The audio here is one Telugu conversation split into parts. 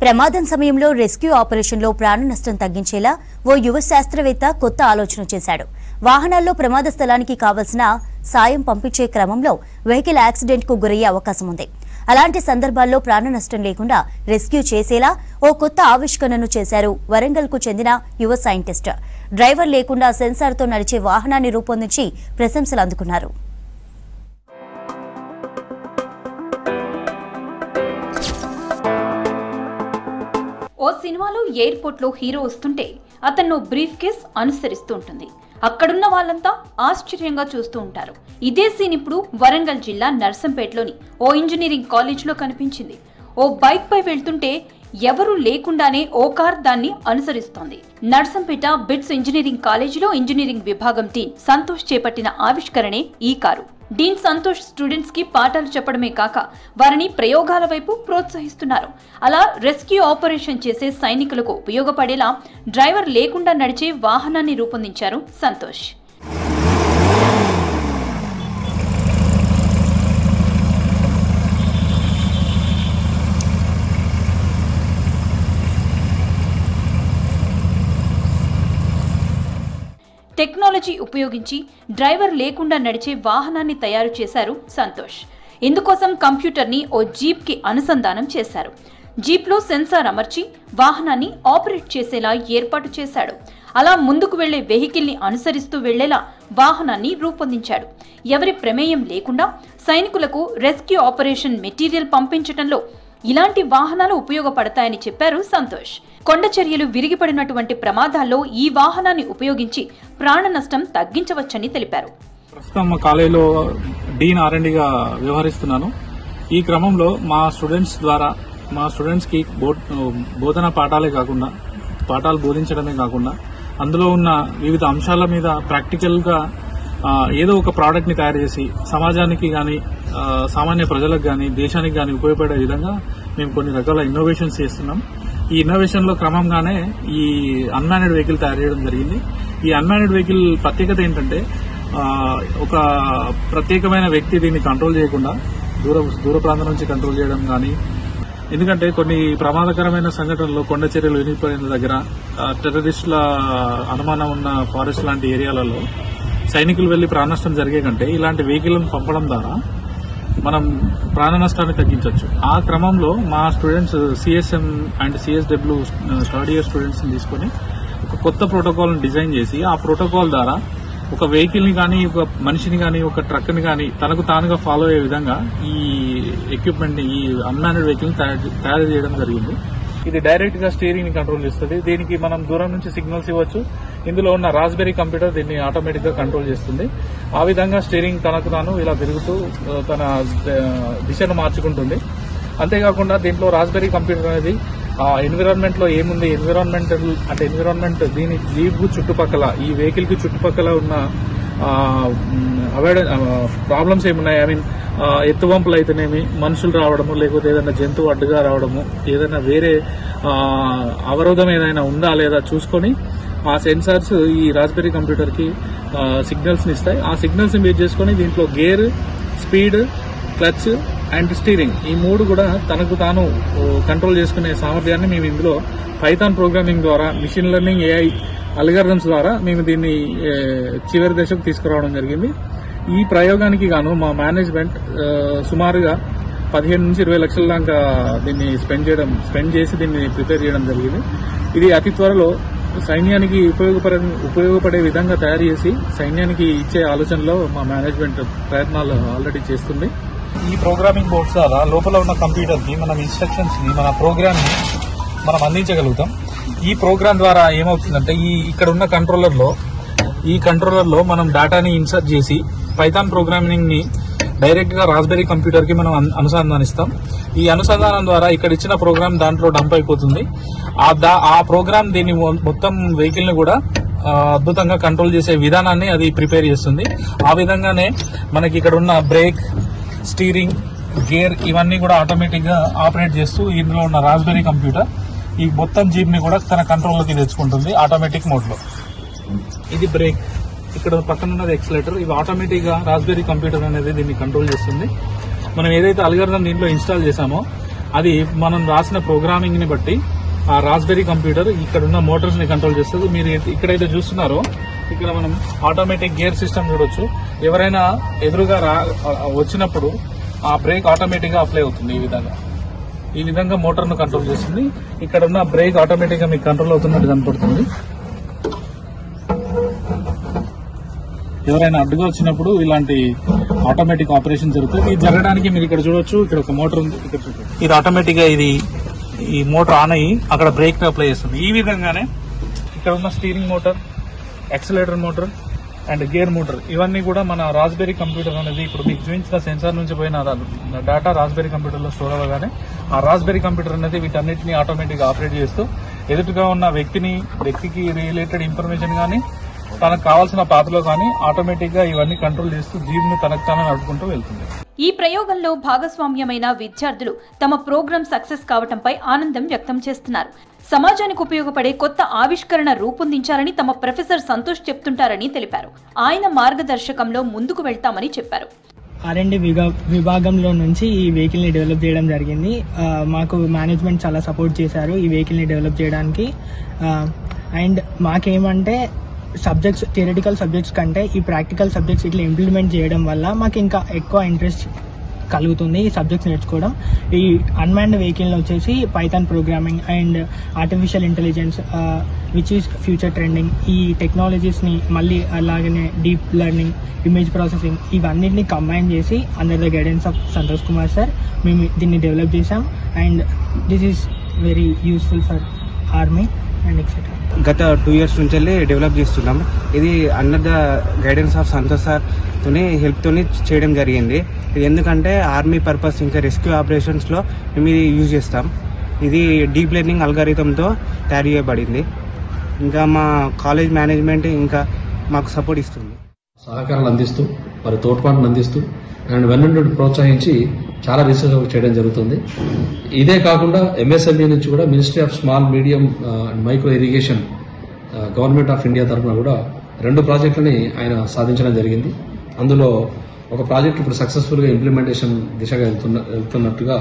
ప్రమాదం సమయంలో రెస్క్యూ ఆపరేషన్లో ప్రాణ నష్టం తగ్గించేలా ఓ యువ శాస్త్రవేత్త కొత్త ఆలోచన చేశాడు. వాహనాల్లో ప్రమాద స్థలానికి కావలసిన సాయం పంపించే క్రమంలో వెహికల్ యాక్సిడెంట్కు గురయ్యే అవకాశం ఉంది. అలాంటి సందర్భాల్లో ప్రాణ నష్టం లేకుండా రెస్క్యూ చేసేలా ఓ కొత్త ఆవిష్కరణను చేశారు వరంగల్కు చెందిన యువ సైంటిస్ట్. డ్రైవర్ లేకుండా సెన్సార్తో నడిచే వాహనాన్ని రూపొందించి ప్రశంసలు అందుకున్నారు. ఓ సినిమాలో ఎయిర్పోర్ట్ లో హీరో వస్తుంటే అతను బ్రీఫ్ కేస్ అనుసరిస్తూ ఉంటుంది. అక్కడున్న వాళ్ళంతా ఆశ్చర్యంగా చూస్తూ ఉంటారు. ఇదే సీన్ ఇప్పుడు వరంగల్ జిల్లా నర్సంపేటలోని ఓ ఇంజనీరింగ్ కాలేజ్ లో కనిపించింది. ఓ బైక్ పై వెళ్తుంటే ఎవరూ లేకుండానే ఓ కార్ దాన్ని అనుసరిస్తోంది. నర్సంపేట బిట్స్ ఇంజనీరింగ్ కాలేజీలో ఇంజనీరింగ్ విభాగం డీన్ సంతోష్ చేపట్టిన ఆవిష్కరణే ఈ కారు. డీన్ సంతోష్ స్టూడెంట్స్ కి పాఠాలు చెప్పడమే కాక వారిని ప్రయోగాల వైపు ప్రోత్సహిస్తున్నారు. అలా రెస్క్యూ ఆపరేషన్ చేసే సైనికులకు ఉపయోగపడేలా డ్రైవర్ లేకుండా నడిచే వాహనాన్ని రూపొందించారు సంతోష్. టెక్నాలజీ ఉపయోగించి డ్రైవర్ లేకుండా నడిచే వాహనాన్ని తయారు చేశారు సంతోష్. ఇందుకోసం కంప్యూటర్ని ఓ జీప్కి అనుసంధానం చేశారు. జీప్లో సెన్సార్ అమర్చి వాహనాన్ని ఆపరేట్ చేసేలా ఏర్పాటు చేశాడు. అలా ముందుకు వెళ్లే వెహికల్ని అనుసరిస్తూ వెళ్లేలా వాహనాన్ని రూపొందించాడు. ఎవరి ప్రమేయం లేకుండా సైనికులకు రెస్క్యూ ఆపరేషన్ మెటీరియల్ పంపించడంలో ఇలాంటి వాహనాలు ఉపయోగపడతాయని చెప్పారు సంతోష్. కొండ చర్యలు విరిగిపడినటువంటి ప్రమాదాల్లో ఈ వాహనాన్ని ఉపయోగించి ప్రాణ నష్టం తగ్గించవచ్చని తెలిపారు. ప్రస్తుతం మా కాలేజీలో డీన్ R&Dగా వ్యవహరిస్తున్నాను. ఈ క్రమంలో మా స్టూడెంట్స్ కి బోధన పాఠాలు బోధించడమే కాకుండా అందులో ఉన్న వివిధ అంశాల మీద ప్రాక్టికల్ గా ఏదో ఒక ప్రోడక్ట్ ని తయారు చేసి సమాజానికి గాని సామాన్య ప్రజలకు గాని దేశానికి గాని ఉపయోగపడే విధంగా మేము కొన్ని రకాల ఇన్నోవేషన్స్ చేస్తున్నాం. ఈ ఇన్నోవేషన్ లో క్రమంగానే ఈ అన్మాన్డ్ వెహికల్ తయారు చేయడం జరిగింది. ఈ అన్మాన్డ్ వెహికల్ ప్రత్యేకత ఏంటంటే ఒక ప్రత్యేకమైన వ్యక్తి దీన్ని కంట్రోల్ చేయకుండా దూర ప్రాంతం నుంచి కంట్రోల్ చేయడం కానీ, ఎందుకంటే కొన్ని ప్రమాదకరమైన సంఘటనలు కొండ చర్యలు వినిగిపోయిన దగ్గర టెర్రరిస్టుల అనుమానం ఉన్న ఫారెస్ట్ లాంటి ఏరియాలలో సైనికులు వెళ్లి ప్రాణ నష్టం జరిగే కంటే ఇలాంటి వెహికల్ను పంపడం ద్వారా మనం ప్రాణ నష్టాన్ని తగ్గించవచ్చు. ఆ క్రమంలో మా students CSM and CSW third year students ని తీసుకుని ఒక కొత్త ప్రోటోకాల్ డిజైన్ చేసి ఆ ప్రోటోకాల్ ద్వారా ఒక వెహికల్ ని కానీ, ఒక మనిషిని కానీ, ఒక ట్రక్ ని కానీ తనకు తానుగా ఫాలో అయ్యే విధంగా ఈ ఎక్విప్మెంట్ ని, ఈ అన్మాన్డ్ వెహికల్ తయారు చేయడం జరిగింది. ఇది డైరెక్ట్ గా స్టీరింగ్ ని కంట్రోల్ చేస్తుంది. దీనికి మనం దూరం నుంచి సిగ్నల్స్ ఇవ్వచ్చు. ఇందులో ఉన్న రాస్బెరీ కంప్యూటర్ దీన్ని ఆటోమేటిక్ గా కంట్రోల్ చేస్తుంది. ఆ విధంగా స్టీరింగ్ తనకు తాను ఇలా తిరుగుతూ తన దిశను మార్చుకుంటుంది. అంతేకాకుండా దీంట్లో రాస్బెరీ కంప్యూటర్ అనేది ఎన్విరాన్మెంట్ లో ఏముంది, ఎన్విరాన్మెంట్ దీని జీప్ చుట్టుపక్కల, ఈ వెహికల్ కి చుట్టుపక్కల ఉన్న ప్రాబ్లమ్స్ ఏమున్నాయి, ఎత్తువంపులు అయితేనేమి, మనుషులు రావడము, లేకపోతే ఏదైనా జంతువు అడ్డుగా రావడము, ఏదైనా వేరే అవరోధం ఏదైనా ఉందా లేదా చూసుకొని ఆ సెన్సార్స్ ఈ రాస్బెరీ కంప్యూటర్ కి సిగ్నల్స్ ని ఇస్తాయి. ఆ సిగ్నల్స్ ని బేస్ చేసుకుని దీంట్లో gear, speed, clutch and steering ఈ మూడు కూడా తనకు తాను కంట్రోల్ చేసుకునే సామర్థ్యాన్ని మేము ఇందులో పైథాన్ ప్రోగ్రామింగ్ ద్వారా, మిషన్ లెర్నింగ్ AI అల్గారిథమ్స్ ద్వారా మేము దీన్ని చివరి దశకు తీసుకురావడం జరిగింది. ఈ ప్రయోగానికి గాను మా మేనేజ్మెంట్ సుమారుగా 15 నుంచి 20 లక్షల దాకా దీన్ని స్పెండ్ చేసి దీన్ని ప్రిపేర్ చేయడం జరిగింది. ఇది అతి త్వరలో సైన్యానికి ఉపయోగపడే విధంగా తయారు చేసి సైన్యానికి ఇచ్చే ఆలోచనలో మా మేనేజ్మెంట్ ప్రయత్నాలు ఆల్రెడీ చేస్తుంది. ఈ ప్రోగ్రామింగ్ బోర్డ్స్ ద్వారా లోపల ఉన్న కంప్యూటర్ కి మనం ఇన్స్ట్రక్షన్స్ ని, మన ప్రోగ్రామ్ ని మనం అందించగలుగుతాం. ఈ ప్రోగ్రామ్ ద్వారా ఏమవుతుందంటే ఇక్కడ ఉన్న కంట్రోలర్ లో మనం డేటాని ఇన్సర్ట్ చేసి పైథాన్ ప్రోగ్రామింగ్ ని డైరెక్ట్ గా రాస్బెరీ కంప్యూటర్ కి మనం అనుసంధానిస్తాం. ఈ అనుసంధానం ద్వారా ఇక్కడ ఇచ్చిన ప్రోగ్రామ్ దాంట్లో డంప్ అయిపోతుంది. ఆ ప్రోగ్రామ్ దీన్ని మొత్తం వెహికల్ ని కూడా అద్భుతంగా కంట్రోల్ చేసే విధానాన్ని అది ప్రిపేర్ చేస్తుంది. ఆ విధంగానే మనకి ఇక్కడ ఉన్న బ్రేక్, స్టీరింగ్, గేర్ ఇవన్నీ కూడా ఆటోమేటిక్ గా ఆపరేట్ చేస్తూ ఇందులో ఉన్న రాస్బెరీ కంప్యూటర్ ఈ మొత్తం జీప్ ని కూడా తన కంట్రోల్లోకి తెచ్చుకుంటుంది ఆటోమేటిక్ మోడ్ లో. ఇది బ్రేక్, ఇక్కడ పక్కన ఉన్నది ఎక్సలేటర్. ఇవి ఆటోమేటిక్ గా రాస్బెరీ కంప్యూటర్ అనేది దీన్ని కంట్రోల్ చేస్తుంది. మనం ఏదైతే అల్గారిథం దీంట్లో ఇన్స్టాల్ చేసామో అది మనం రాసిన ప్రోగ్రామింగ్ ని బట్టి ఆ రాస్బెరీ కంప్యూటర్ ఇక్కడ ఉన్న మోటార్స్ ని కంట్రోల్ చేస్తుంది. మీరు ఇక్కడైతే చూస్తున్నారో ఇక్కడ మనం ఆటోమేటిక్ గేర్ సిస్టమ్ చూడొచ్చు. ఎవరైనా ఎదురుగా వచ్చినప్పుడు ఆ బ్రేక్ ఆటోమేటిక్ గా అప్లై అవుతుంది. ఈ విధంగా మోటార్ ను కంట్రోల్ చేస్తుంది. ఇక్కడ ఉన్న బ్రేక్ ఆటోమేటిక్ గా మీకు కంట్రోల్ అవుతున్నట్టు కనపడుతుంది. ఎవరైనా అడ్డుగా వచ్చినప్పుడు ఇలాంటి ఆటోమేటిక్ ఆపరేషన్ జరుగుతుంది. ఇది జరగడానికి మీరు ఇక్కడ చూడొచ్చు. ఇక్కడ ఒక మోటార్ ఉంది. ఇక్కడ చూడండి, ఇది ఆటోమేటిక్ గా ఈ మోటార్ ఆన్ అయ్యి అక్కడ బ్రేక్ అప్లై చేస్తుంది. ఈ విధంగానే ఇక్కడ ఉన్న steering motor, accelerator motor and gear motor ఇవన్నీ కూడా మన రాస్బెరీ కంప్యూటర్ అనేది ఇప్పుడు మీకు చూపించిన సెన్సార్ నుంచి పోయిన డేటా రాస్బెరీ కంప్యూటర్ లో స్టోర్ అవ్వగానే ఆ రాస్బెరీ కంప్యూటర్ అనేది వీటన్నిటిని ఆటోమేటిక్ గా ఆపరేట్ చేస్తూ ఎదుటిగా ఉన్న వ్యక్తికి రిలేటెడ్ ఇన్ఫర్మేషన్ కానీ తనకు కావాల్సిన పాత్రలో కానీ ఆటోమేటిక్ గా ఇవన్నీ కంట్రోల్ చేస్తూ జీప్ ను తనకు తాను నడుపుకుంటూ వెళ్తుంది. ఈ ప్రయోగంలో భాగస్వామ్యమైన విద్యార్థులు తమ ప్రోగ్రాం సక్సెస్ కావటంపై ఆనందం వ్యక్తం చేస్తున్నారు. సమాజానికి ఉపయోగపడే కొత్త ఆవిష్కరణ రూపొందించాలని తమ ప్రొఫెసర్ సంతోష్ చెప్తుంటారని తెలిపారు. ఆయన మార్గదర్శకంలో ముందుకు వెళ్తామని చెప్పారు. R&D విభాగంలో నుంచి ఈ వెహికల్ ని డెవలప్ చేయడం జరిగింది. మాకు మేనేజ్మెంట్ చాలా సపోర్ట్ చేశారు ఈ వెహికల్ ని డెవలప్ చేయడానికి. అండ్ మాకేమంటే సబ్జెక్ట్స్, థియరిటికల్ సబ్జెక్ట్స్ కంటే ఈ ప్రాక్టికల్ సబ్జెక్ట్స్ ఇట్లా ఇంప్లిమెంట్ చేయడం వల్ల మాకు ఇంకా ఎక్కువ ఇంట్రెస్ట్ కలుగుతుంది ఈ సబ్జెక్ట్స్ నేర్చుకోవడం. ఈ అన్మాన్డ్ వెహికల్ వచ్చేసి Python programming and artificial intelligence which is future trending, ఈ టెక్నాలజీస్ని మళ్ళీ అలాగనే డీప్ లెర్నింగ్, ఇమేజ్ ప్రాసెసింగ్ ఇవన్నిటిని కంబైన్ చేసి under the guidance of Santosh Kumar sir మేము దీన్ని డెవలప్ చేసాం. And this is very useful for army and etcetera. గత 2 years నుంచి డెవలప్ చేస్తున్నాం. ఇది under the guidance of Santosh sir తోని హెల్ప్ తోని చేయడం జరిగింది. ఇది ఎందుకంటే ఆర్మీ పర్పస్ ఇంకా రెస్క్యూ ఆపరేషన్స్ లో మేము ఇది యూజ్ చేస్తాం. ఇది డీప్ లెర్నింగ్ అల్గారిథంతో తయారు చేయబడింది. ఇంకా మా కాలేజ్ మేనేజ్మెంట్ ఇంకా మాకు సపోర్ట్ ఇస్తుంది, సహకారాలు అందిస్తూ మరి తోడ్పాటును అందిస్తూ అండ్ వెన్నుండి ప్రోత్సహించి చాలా రీసెర్చ్ చేయడం జరుగుతుంది. ఇదే కాకుండా MSME నుంచి కూడా ministry of small medium and micro irrigation government of India తరఫున కూడా 2 ప్రాజెక్టులని ఆయన సాధించడం జరిగింది. అందులో ఒక ప్రాజెక్ట్ ఇప్పుడు సక్సెస్ఫుల్గా ఇంప్లిమెంటేషన్ దిశగా వెళ్తున్నట్టుగా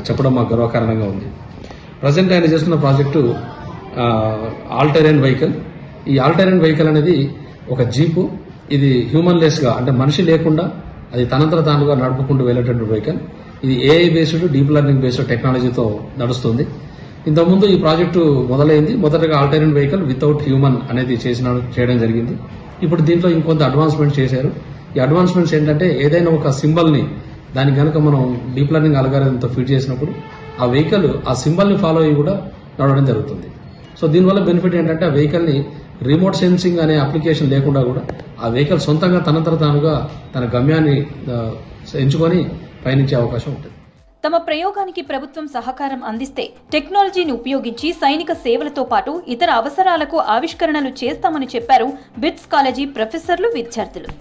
చెప్పడం మాకు గర్వకారణంగా ఉంది. ప్రజెంట్ ఆయన చేస్తున్న ప్రాజెక్టు ఆల్ టెరైన్ వెహికల్. ఈ ఆల్ టెరైన్ వెహికల్ అనేది ఒక జీపు. ఇది హ్యూమన్లెస్గా అంటే మనిషి లేకుండా అది తనంతర తానుగా నడుపుకుంటూ వెళ్ళేటటువంటి వెహికల్. ఇది AI based, deep learning based టెక్నాలజీతో నడుస్తుంది. ఇంతకుముందు ఈ ప్రాజెక్టు మొదలైంది. మొదటగా all terrain vehicle without human అనేది చేయడం జరిగింది. ఇప్పుడు దీంట్లో ఇంకొంత అడ్వాన్స్మెంట్ చేశారు. ఈ అడ్వాన్స్మెంట్స్ ఏంటంటే ఏదైనా ఒక సింబల్ని దానికి కనుక మనం డీప్ లెర్నింగ్ అల్గారిథంతో ఫీడ్ చేసినప్పుడు ఆ వెహికల్ ఆ సింబల్ని ఫాలో అయ్యి కూడా నడవడం జరుగుతుంది. సో దీనివల్ల బెనిఫిట్ ఏంటంటే ఆ వెహికల్ని రిమోట్ సెన్సింగ్ అనే అప్లికేషన్ లేకుండా కూడా ఆ వెహికల్ సొంతంగా తనంతర తానుగా తన గమ్యాన్ని ఎంచుకొని పయనించే అవకాశం ఉంటుంది. తమ ప్రయోగానికి ప్రభుత్వం సహకారం అందిస్తే టెక్నాలజీని ఉపయోగించి సైనిక సేవలతో పాటు ఇతర అవసరాలకు ఆవిష్కరణలు చేస్తామని చెప్పారు బిట్స్ కాలేజీ ప్రొఫెసర్లు, విద్యార్థులు.